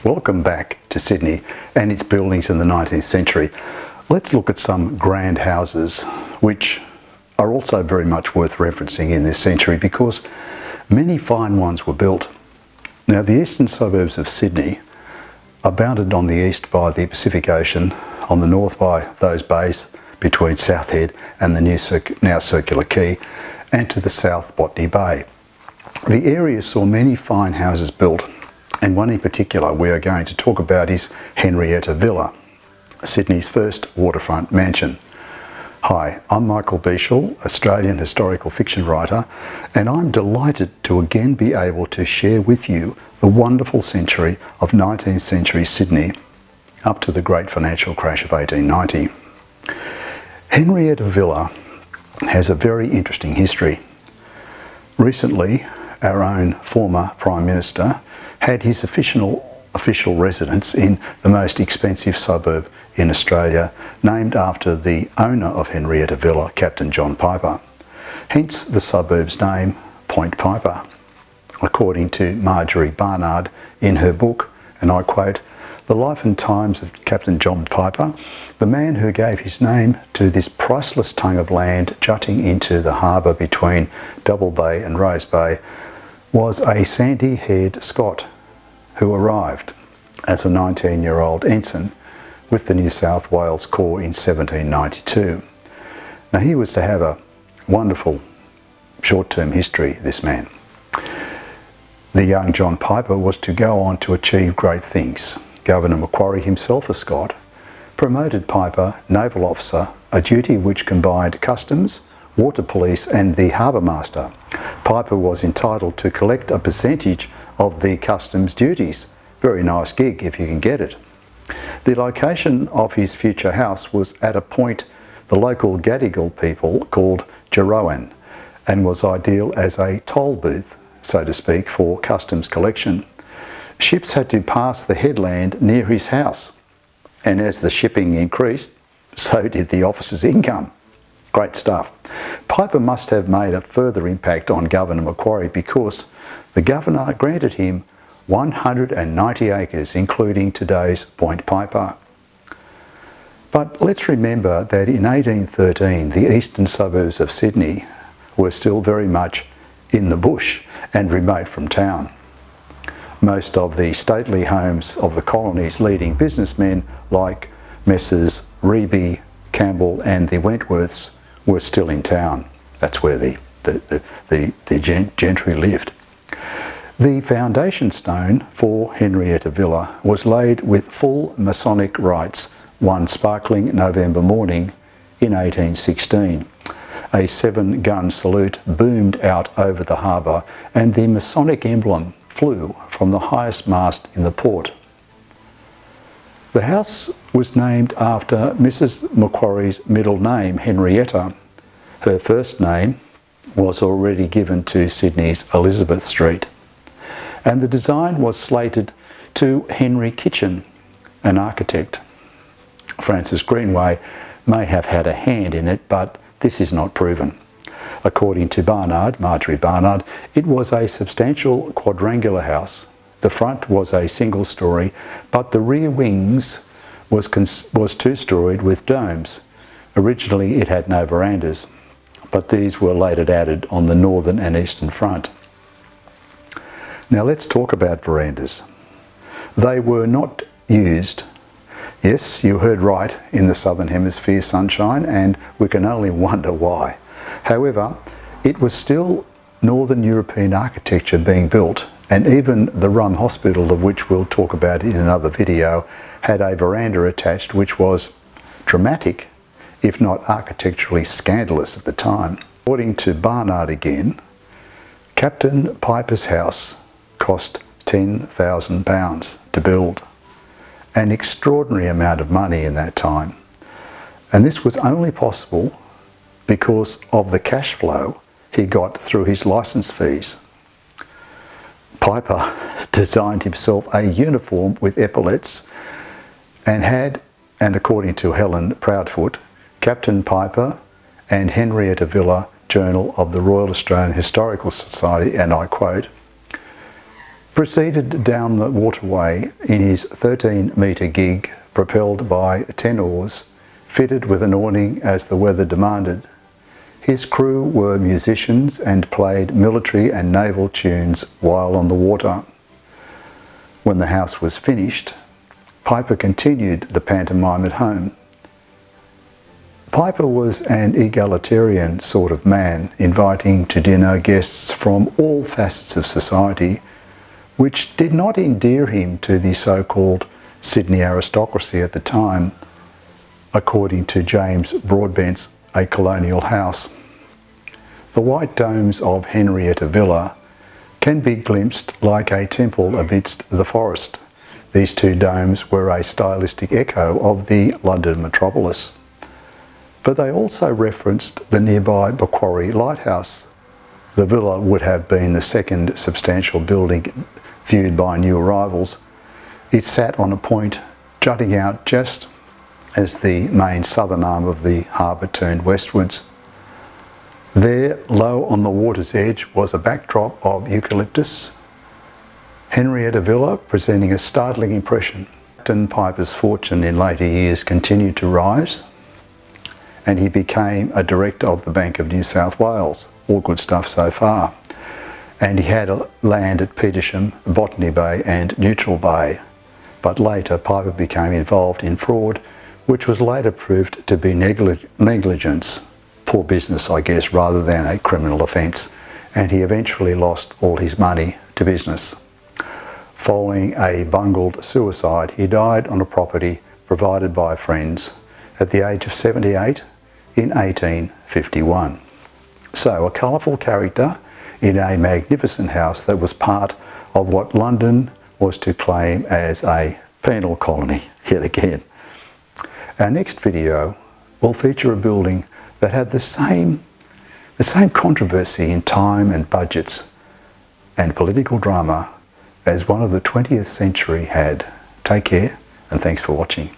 Welcome back to Sydney and its buildings in the 19th century. Let's look at some grand houses which are also very much worth referencing in this century because many fine ones were built. Now, the eastern suburbs of Sydney are bounded on the east by the Pacific Ocean, on the north by those bays between South Head and the now circular quay, and to the south Botany Bay. The area saw many fine houses built, and one in particular we are going to talk about is Henrietta Villa, Sydney's first waterfront mansion. Hi, I'm Michael Beashall, Australian historical fiction writer, and I'm delighted to again be able to share with you the wonderful century of 19th century Sydney up to the great financial crash of 1890. Henrietta Villa has a very interesting history. Recently, our own former Prime Minister had his official residence in the most expensive suburb in Australia, named after the owner of Henrietta Villa, Captain John Piper. Hence the suburb's name, Point Piper. According to Marjorie Barnard in her book, and I quote, "The life and times of Captain John Piper, the man who gave his name to this priceless tongue of land jutting into the harbour between Double Bay and Rose Bay, was a sandy-haired Scot who arrived as a 19-year-old ensign with the New South Wales Corps in 1792. Now, he was to have a wonderful short-term history, this man. The young John Piper was to go on to achieve great things. Governor Macquarie, himself a Scot, promoted Piper naval officer, a duty which combined customs, water police and the harbour master. Piper was entitled to collect a percentage of the customs duties. Very nice gig if you can get it. The location of his future house was at a point the local Gadigal people called Jerowan, and was ideal as a toll booth, so to speak, for customs collection. Ships had to pass the headland near his house, and as the shipping increased, so did the officer's income. Great stuff. Piper must have made a further impact on Governor Macquarie because the governor granted him 190 acres, including today's Point Piper. But let's remember that in 1813, the eastern suburbs of Sydney were still very much in the bush and remote from town. Most of the stately homes of the colony's leading businessmen, like Messrs. Reeby, Campbell and the Wentworths, were still in town. That's where the gentry lived. The foundation stone for Henrietta Villa was laid with full Masonic rites one sparkling November morning in 1816. A 7-gun salute boomed out over the harbour and the Masonic emblem flew from the highest mast in the port. The house was named after Mrs. Macquarie's middle name, Henrietta. Her first name was already given to Sydney's Elizabeth Street. And the design was slated to Henry Kitchen, an architect. Francis Greenway may have had a hand in it, but this is not proven. According to Barnard, Marjorie Barnard, it was a substantial quadrangular house. The front was a single story, but the rear wings was two-storied with domes. Originally it had no verandas, but these were later added on the northern and eastern front. Now let's talk about verandas. They were not used, yes, you heard right, in the Southern Hemisphere sunshine, and we can only wonder why. However, it was still Northern European architecture being built, and even the Rum Hospital, of which we'll talk about in another video, had a veranda attached which was dramatic, if not architecturally scandalous at the time. According to Barnard again, Captain Piper's house cost £10,000 to build, an extraordinary amount of money in that time. And this was only possible because of the cash flow he got through his licence fees. Piper designed himself a uniform with epaulets and according to Helen Proudfoot, Captain Piper and Henrietta Villa Journal of the Royal Australian Historical Society, and I quote, proceeded down the waterway in his 13-metre gig propelled by 10 oars, fitted with an awning as the weather demanded. His crew were musicians and played military and naval tunes while on the water. When the house was finished, Piper continued the pantomime at home. Piper was an egalitarian sort of man, inviting to dinner guests from all facets of society, which did not endear him to the so-called Sydney aristocracy at the time, according to James Broadbent's A Colonial House. The white domes of Henrietta Villa can be glimpsed like a temple amidst the forest. These two domes were a stylistic echo of the London metropolis. But they also referenced the nearby Macquarie Lighthouse. The villa would have been the second substantial building viewed by new arrivals. It sat on a point jutting out just as the main southern arm of the harbour turned westwards. There, low on the water's edge, was a backdrop of eucalyptus. Henrietta Villa presenting a startling impression. Captain Piper's fortune in later years continued to rise, and he became a director of the Bank of New South Wales. All good stuff so far. And he had land at Petersham, Botany Bay and Neutral Bay. But later Piper became involved in fraud, which was later proved to be negligence. Poor business, I guess, rather than a criminal offence. And he eventually lost all his money to business. Following a bungled suicide, he died on a property provided by friends at the age of 78 in 1851. So, a colourful character in a magnificent house that was part of what London was to claim as a penal colony yet again. Our next video will feature a building that had the same controversy in time and budgets and political drama as one of the 20th century had. Take care and thanks for watching.